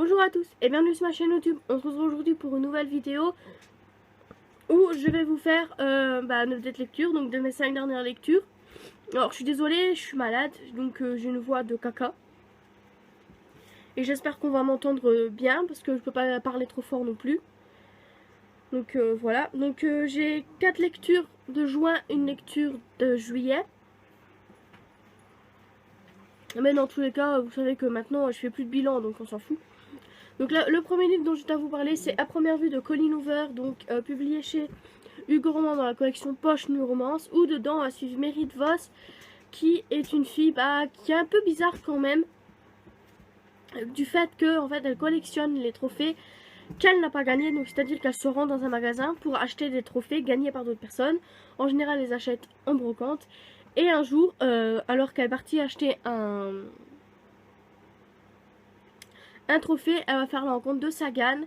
Bonjour à tous et bienvenue sur ma chaîne YouTube. On se retrouve aujourd'hui pour une nouvelle vidéo où je vais vous faire 9 dates lecture, donc de mes 5 dernières lectures. Alors je suis désolée, je suis malade, donc j'ai une voix de caca. Et j'espère qu'on va m'entendre bien parce que je peux pas parler trop fort non plus. Donc voilà, donc j'ai 4 lectures de juin, une lecture de juillet. Mais dans tous les cas, vous savez que maintenant je fais plus de bilan, donc on s'en fout. Donc là, le premier livre dont je vais vous parler, c'est À première vue de Colleen Hoover, donc publié chez Hugo Roman dans la collection Poche New Romance, où dedans on va suivre Merit Voss, qui est une fille qui est un peu bizarre quand même, du fait que en fait elle collectionne les trophées qu'elle n'a pas gagnés, donc c'est-à-dire qu'elle se rend dans un magasin pour acheter des trophées gagnés par d'autres personnes. En général, elle les achète en brocante. Et un jour, alors qu'elle est partie acheter un trophée, elle va faire la rencontre de Sagan.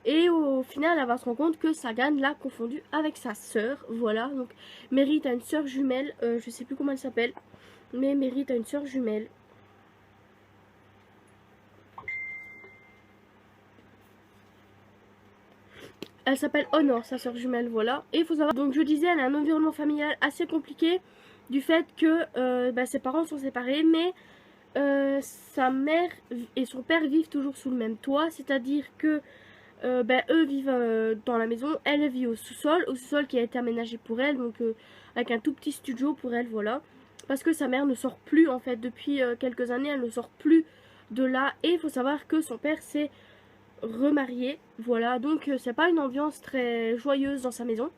Et au final, elle va se rendre compte que Sagan l'a confondu avec sa sœur. Voilà, donc Merit a une sœur jumelle. Je sais plus comment elle s'appelle. Mais Merit a une sœur jumelle. Elle s'appelle Honor, sa sœur jumelle, voilà. Et il faut savoir, donc je disais, elle a un environnement familial assez compliqué. Du fait que ses parents sont séparés, mais sa mère et son père vivent toujours sous le même toit. C'est-à-dire que eux vivent dans la maison, elle vit au sous-sol qui a été aménagé pour elle, donc avec un tout petit studio pour elle, voilà. Parce que sa mère ne sort plus en fait, depuis quelques années, elle ne sort plus de là. Et il faut savoir que son père s'est remarié, voilà. Donc c'est pas une ambiance très joyeuse dans sa maison.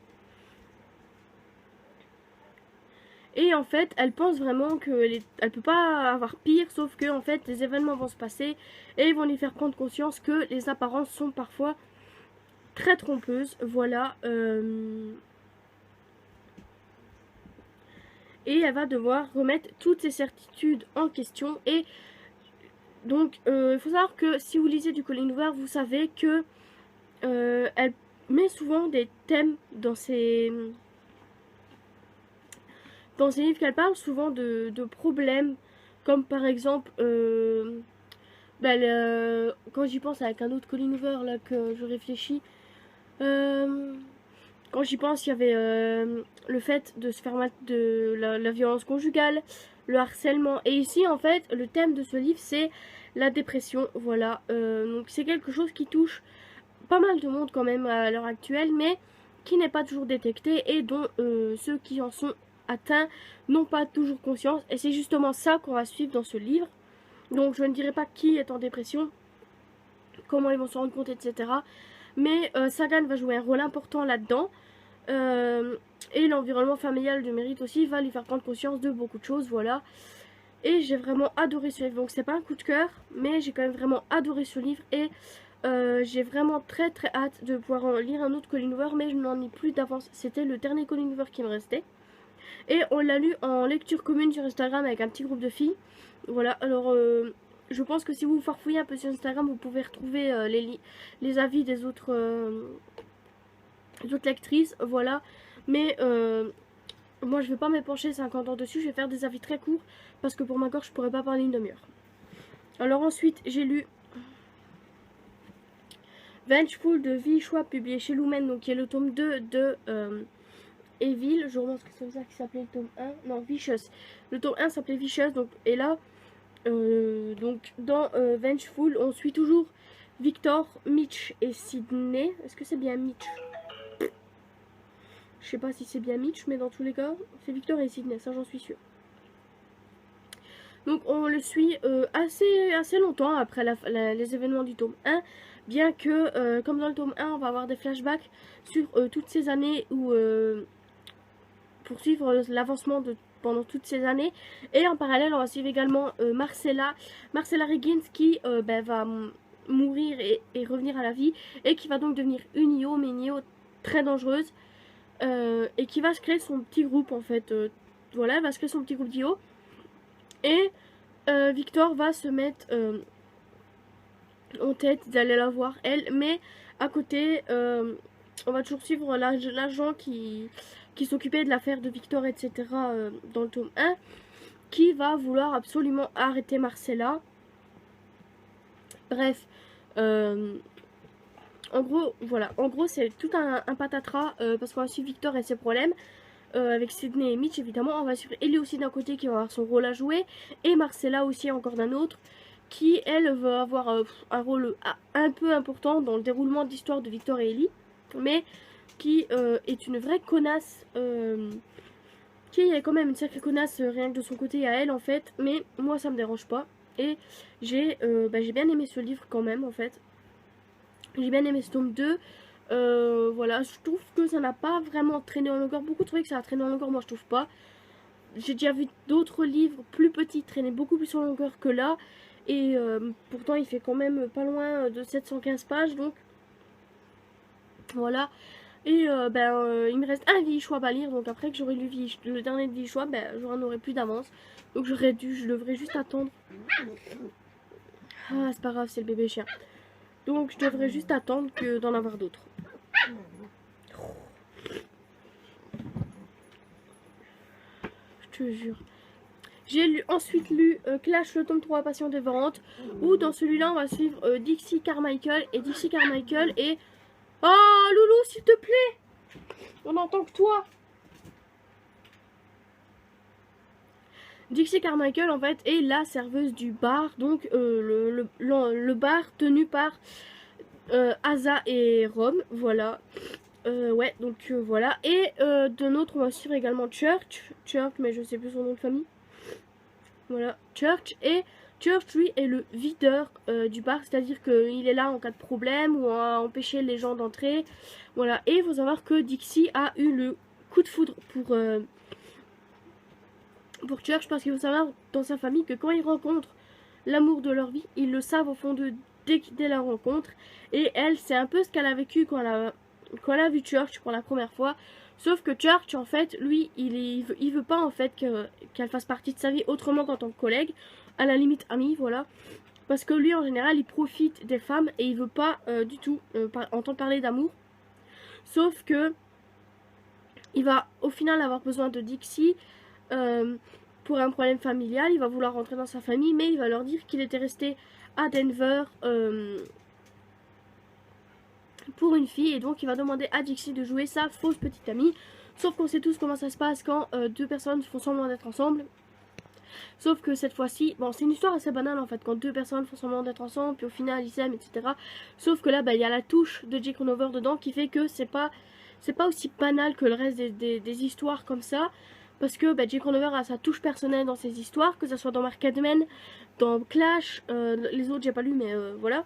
Et en fait, elle pense vraiment qu'elle peut pas avoir pire, sauf que en fait, les événements vont se passer et ils vont lui faire prendre conscience que les apparences sont parfois très trompeuses, voilà. Et elle va devoir remettre toutes ses certitudes en question. Et donc, il faut savoir que si vous lisez du Colleen Hoover, vous savez que elle met souvent des thèmes dans ses livres, qu'elle parle souvent de problèmes, comme par exemple, quand j'y pense avec un autre Colleen Hoover, là, que je réfléchis, quand j'y pense, il y avait le fait de se faire de la violence conjugale, le harcèlement. Et ici, en fait, le thème de ce livre, c'est la dépression. Voilà. Donc, c'est quelque chose qui touche pas mal de monde quand même à l'heure actuelle, mais qui n'est pas toujours détecté et dont ceux qui en sont atteints n'ont pas toujours conscience. Et c'est justement ça qu'on va suivre dans ce livre. Donc, je ne dirai pas qui est en dépression, comment ils vont se rendre compte, etc. Mais Sagan va jouer un rôle important là-dedans. Et l'environnement familial de Merit aussi va lui faire prendre conscience de beaucoup de choses, voilà. Et j'ai vraiment adoré ce livre, donc c'est pas un coup de cœur, mais j'ai quand même vraiment adoré ce livre. Et j'ai vraiment très hâte de pouvoir en lire un autre Colleen Hoover, mais je n'en ai plus d'avance. C'était le dernier Colleen Hoover qui me restait. Et on l'a lu en lecture commune sur Instagram avec un petit groupe de filles. Voilà, alors je pense que si vous farfouillez un peu sur Instagram, vous pouvez retrouver les avis des autres lectrices, voilà. Mais moi je vais pas m'épancher 50 ans dessus, je vais faire des avis très courts parce que pour ma gorge je pourrais pas parler une demi-heure. Alors ensuite j'ai lu Vengeful de V. Schwab, publié chez Lumen, donc qui est le tome 2 de Evil. Je remonte que c'est comme ça qui s'appelait le tome 1. Non, Vicious. Le tome 1 s'appelait Vicious, donc, et là donc dans Vengeful on suit toujours Victor, Mitch et Sydney. Est-ce que c'est bien Mitch? Je sais pas si c'est bien Mitch, mais dans tous les cas, c'est Victor et Sydney, ça j'en suis sûre. Donc on le suit assez longtemps après les événements du tome 1, bien que, comme dans le tome 1, on va avoir des flashbacks sur toutes ces années où pour suivre l'avancement pendant toutes ces années. Et en parallèle, on va suivre également Marcella Riggins qui va mourir et revenir à la vie, et qui va donc devenir une IO, mais une IO très dangereuse. Et qui va se créer son petit groupe en fait. Voilà, elle va se créer son petit groupe d'IO. Et Victor va se mettre en tête d'aller la voir elle. Mais à côté, on va toujours suivre l'agent qui s'occupait de l'affaire de Victor, etc. Dans le tome 1. Qui va vouloir absolument arrêter Marcella. Bref. En gros, voilà, en gros c'est tout un patatras parce qu'on va suivre Victor et ses problèmes. Avec Sydney et Mitch évidemment, on va suivre Ellie aussi d'un côté qui va avoir son rôle à jouer et Marcella aussi encore d'un autre qui elle va avoir un rôle un peu important dans le déroulement de l'histoire de Victor et Ellie, mais qui est une vraie connasse, qui est quand même une sacrée connasse rien que de son côté à elle en fait, mais moi ça me dérange pas et j'ai bien aimé ce livre quand même en fait. J'ai bien aimé ce tome 2. Voilà, je trouve que ça n'a pas vraiment traîné en longueur. Beaucoup trouvaient que ça a traîné en longueur, moi je trouve pas. J'ai déjà vu d'autres livres plus petits traîner beaucoup plus en longueur que là. Et pourtant il fait quand même pas loin de 715 pages. Donc voilà. Et il me reste un Vichois à lire. Donc après que j'aurai lu le dernier de Vichois, j'en aurai plus d'avance. Donc je devrais juste attendre. Ah, c'est pas grave, c'est le bébé chien. Donc je devrais juste attendre que d'en avoir d'autres. Je te jure. J'ai ensuite lu Clash le tome 3 Passion dévorante, où dans celui-là on va suivre Dixie Carmichael et Dixie Carmichael et... Oh Loulou s'il te plaît, on n'entend que toi. Dixie Carmichael en fait est la serveuse du bar, donc le bar tenu par Asa et Rome, voilà. Ouais, donc voilà. Et de notre, on va suivre également Church, mais je sais plus son nom de famille. Voilà, Church. Et Church, lui, est le videur du bar, c'est-à-dire qu'il est là en cas de problème ou à empêcher les gens d'entrer. Voilà, et il faut savoir que Dixie a eu le coup de foudre pour Church, parce qu'il faut savoir dans sa famille que quand ils rencontrent l'amour de leur vie, ils le savent au fond d'eux dès la rencontre. Et elle, c'est un peu ce qu'elle a vécu quand elle a vu Church pour la première fois. Sauf que Church, en fait, lui, il veut pas en fait qu'elle fasse partie de sa vie autrement qu'en tant que collègue, à la limite amie, voilà. Parce que lui, en général, il profite des femmes et il veut pas du tout entendre parler d'amour. Sauf que il va au final avoir besoin de Dixie pour un problème familial. Il va vouloir rentrer dans sa famille, mais il va leur dire qu'il était resté à Denver pour une fille, et donc il va demander à Dixie de jouer sa fausse petite amie. Sauf qu'on sait tous comment ça se passe quand deux personnes font semblant d'être ensemble. Sauf que cette fois-ci, bon, c'est une histoire assez banale en fait, quand deux personnes font semblant d'être ensemble, puis au final ils s'aiment, etc. Sauf que là, il y a la touche de Jake Ronover dedans qui fait que c'est pas aussi banal que le reste des histoires comme ça. Parce que Jake Ronover a sa touche personnelle dans ses histoires, que ce soit dans Markadman, dans Clash, les autres j'ai pas lu, mais voilà.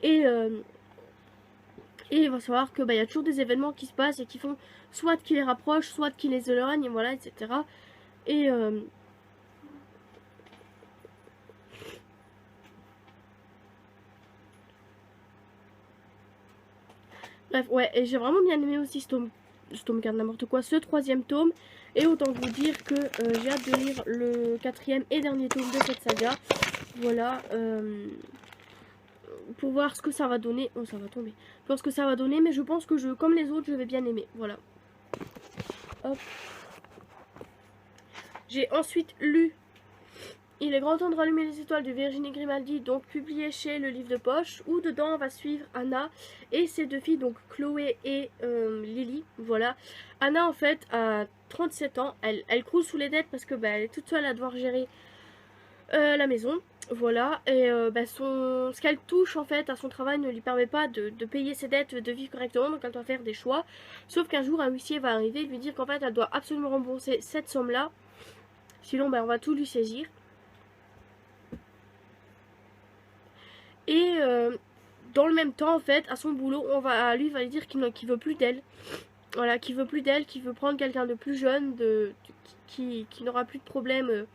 Et il va savoir que y a toujours des événements qui se passent et qui font soit qui les rapprochent, soit qui les éloignent, voilà, etc. Et bref, ouais, et j'ai vraiment bien aimé aussi ce tome 4, n'importe quoi, ce troisième tome. Et autant vous dire que j'ai hâte de lire le quatrième et dernier tome de cette saga. Voilà, pour voir ce que ça va donner. Oh, ça va tomber. Pour voir ce que ça va donner, mais je pense que comme les autres, je vais bien aimer. Voilà. Hop. J'ai ensuite lu Il est grand temps de rallumer les étoiles de Virginie Grimaldi, donc publié chez Le Livre de Poche, où dedans on va suivre Anna et ses deux filles, donc Chloé et Lily. Voilà. Anna en fait a 37 ans, elle croule sous les dettes parce que elle est toute seule à devoir gérer la maison. Voilà, et ce qu'elle touche en fait à son travail ne lui permet pas de payer ses dettes, de vivre correctement, donc elle doit faire des choix. Sauf qu'un jour un huissier va arriver et lui dire qu'en fait elle doit absolument rembourser cette somme là, sinon on va tout lui saisir. Et dans le même temps, en fait, à son boulot, lui va lui dire qu'il veut plus d'elle. Voilà, qu'il veut plus d'elle, qu'il veut prendre quelqu'un de plus jeune, qui n'aura plus de problème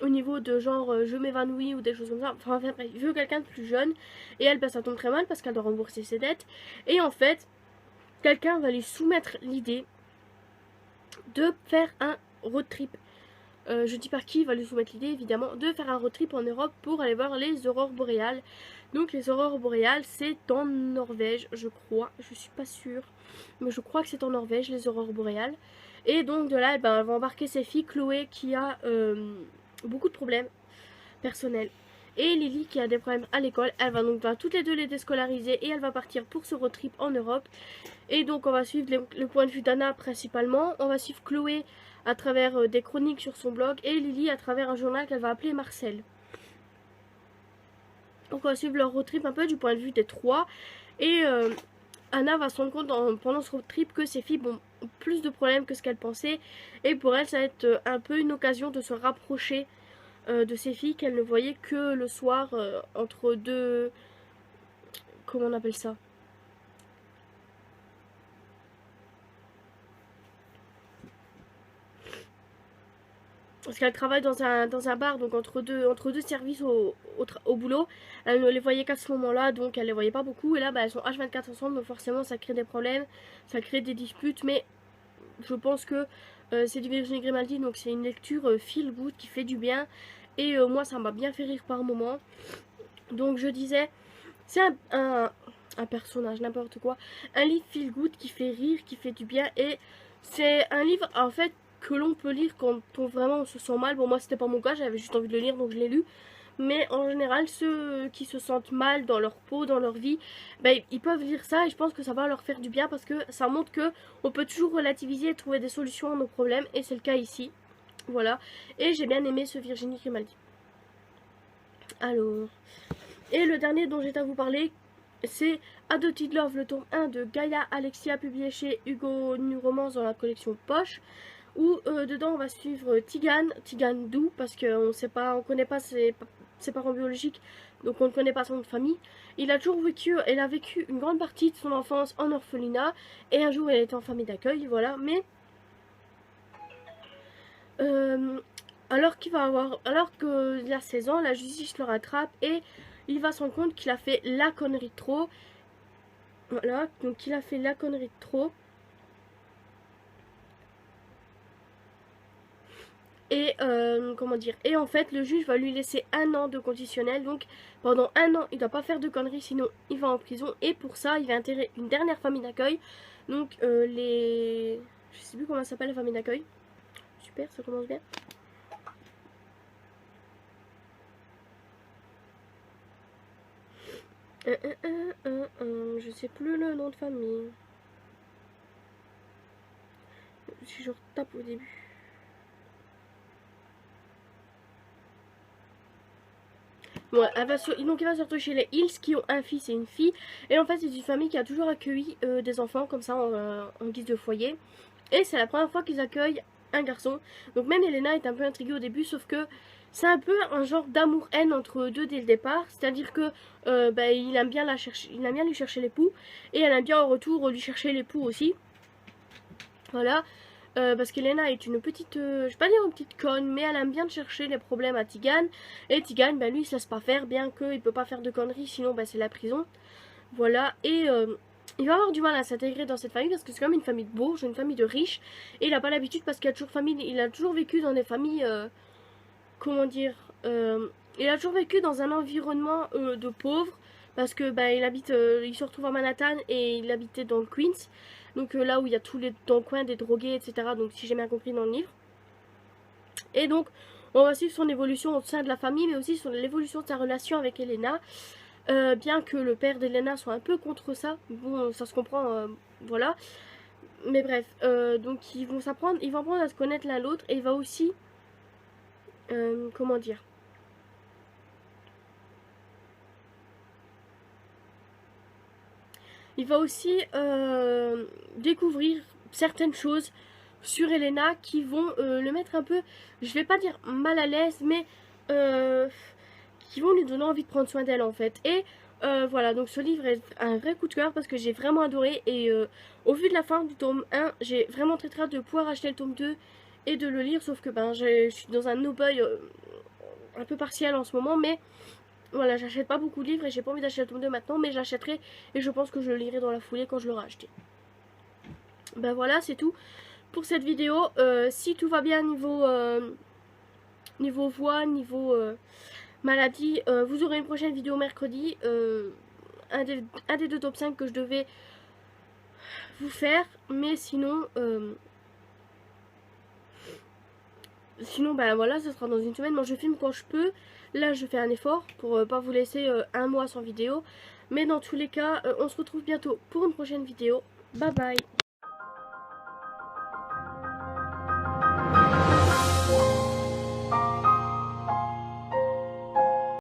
au niveau de genre je m'évanouis ou des choses comme ça. Enfin, bref, il veut quelqu'un de plus jeune. Et elle, ça tombe très mal parce qu'elle doit rembourser ses dettes. Et en fait, quelqu'un va lui soumettre l'idée de faire un road trip. Je dis pas qui va lui soumettre l'idée évidemment de faire un road trip en Europe pour aller voir les aurores boréales. Donc les aurores boréales c'est en Norvège je crois, je suis pas sûre, mais je crois que c'est en Norvège les aurores boréales. Et donc de là elle va embarquer ses filles, Chloé qui a beaucoup de problèmes personnels et Lily qui a des problèmes à l'école. Elle va donc toutes les deux les déscolariser et elle va partir pour ce road trip en Europe. Et donc on va suivre le point de vue d'Anna principalement. On va suivre Chloé à travers des chroniques sur son blog et Lily à travers un journal qu'elle va appeler Marcel. Donc on va suivre leur road trip un peu du point de vue des trois. Et Anna va se rendre compte pendant ce road trip que ses filles ont plus de problèmes que ce qu'elle pensait. Et pour elle, ça va être un peu une occasion de se rapprocher de ses filles qu'elle ne voyait que le soir entre deux... Comment on appelle ça? Parce qu'elle travaille dans un bar, donc entre deux services au boulot. Elle ne les voyait qu'à ce moment-là, donc elle les voyait pas beaucoup. Et là, bah, elles sont H24 ensemble, donc forcément ça crée des problèmes, ça crée des disputes. Mais je pense que c'est du Virginie Grimaldi, donc c'est une lecture feel good qui fait du bien. Et moi, ça m'a bien fait rire par moment. Donc je disais, c'est un personnage, n'importe quoi. Un livre feel good qui fait rire, qui fait du bien. Et c'est un livre, en fait, que l'on peut lire quand on se sent mal. Bon, moi, c'était pas mon cas, j'avais juste envie de le lire, donc je l'ai lu. Mais en général, ceux qui se sentent mal dans leur peau, dans leur vie, ben, ils peuvent lire ça et je pense que ça va leur faire du bien parce que ça montre que on peut toujours relativiser et trouver des solutions à nos problèmes. Et c'est le cas ici. Voilà. Et j'ai bien aimé ce Virginie Grimaldi. Alors... Et le dernier dont j'ai à vous parler, c'est Adopted Love, le tome 1 de Gaïa Alexia, publié chez Hugo New Romance dans la collection Poche. Où dedans on va suivre Tigane Dou, parce qu'on sait pas, on connaît pas ses parents biologiques, donc on ne connaît pas son nom de famille. Il a vécu une grande partie de son enfance en orphelinat, et un jour il était en famille d'accueil, voilà, mais alors que il a 16 ans, la justice le rattrape et il va se rendre compte qu'il a fait la connerie de trop. Voilà, donc il a fait la connerie de trop. Et comment dire, et en fait le juge va lui laisser 1 an de conditionnel. Donc pendant 1 an il doit pas faire de conneries, sinon il va en prison. Et pour ça il va intégrer une dernière famille d'accueil. Donc je sais plus comment ça s'appelle, la famille d'accueil. Super, ça commence bien. Je sais plus le nom de famille. Si je retape au début. Bon, donc il va se retrouver chez les Hills qui ont un fils et une fille. Et en fait c'est une famille qui a toujours accueilli des enfants comme ça en guise de foyer. Et c'est la première fois qu'ils accueillent un garçon. Donc même Elena est un peu intriguée au début, sauf que c'est un peu un genre d'amour-haine entre eux deux dès le départ. C'est-à-dire que il aime bien lui chercher l'époux. Et elle aime bien en retour lui chercher l'époux aussi. Voilà. Parce qu'Elena est une petite, je vais pas dire une petite conne, mais elle aime bien chercher les problèmes à Tigane. Et Tigane, lui, il se laisse pas faire, bien qu'il peut pas faire de conneries, sinon c'est la prison. Voilà, et il va avoir du mal à s'intégrer dans cette famille parce que c'est comme une famille de bourges, une famille de riches. Et il a pas l'habitude parce qu'il a toujours vécu dans des familles, comment dire, il a toujours vécu dans un environnement de pauvres. Parce que il se retrouve à Manhattan et il habitait dans le Queens. Donc là où il y a dans le coin des drogués, etc. Donc si j'ai bien compris dans le livre. Et donc on va suivre son évolution au sein de la famille, mais aussi sur l'évolution de sa relation avec Elena. Bien que le père d'Elena soit un peu contre ça. Bon, ça se comprend, voilà. Mais bref, donc ils vont apprendre à se connaître l'un l'autre. Et il va aussi, comment dire, il va aussi découvrir certaines choses sur Elena qui vont le mettre un peu, je vais pas dire mal à l'aise, mais qui vont lui donner envie de prendre soin d'elle en fait. Et voilà, donc ce livre est un vrai coup de cœur parce que j'ai vraiment adoré. Et au vu de la fin du tome 1, j'ai vraiment très hâte de pouvoir acheter le tome 2 et de le lire. Sauf que je suis dans un no-boy un peu partiel en ce moment, mais voilà, j'achète pas beaucoup de livres et j'ai pas envie d'acheter le tome 2 maintenant, mais j'achèterai et je pense que je le lirai dans la foulée quand je l'aurai acheté. Ben voilà, c'est tout pour cette vidéo. Si tout va bien niveau voix, niveau maladie, vous aurez une prochaine vidéo mercredi. Un des deux top 5 que je devais vous faire, mais sinon Sinon, ben voilà, ça sera dans une semaine. Moi, je filme quand je peux. Là, je fais un effort pour pas vous laisser un mois sans vidéo. Mais dans tous les cas, on se retrouve bientôt pour une prochaine vidéo. Bye bye.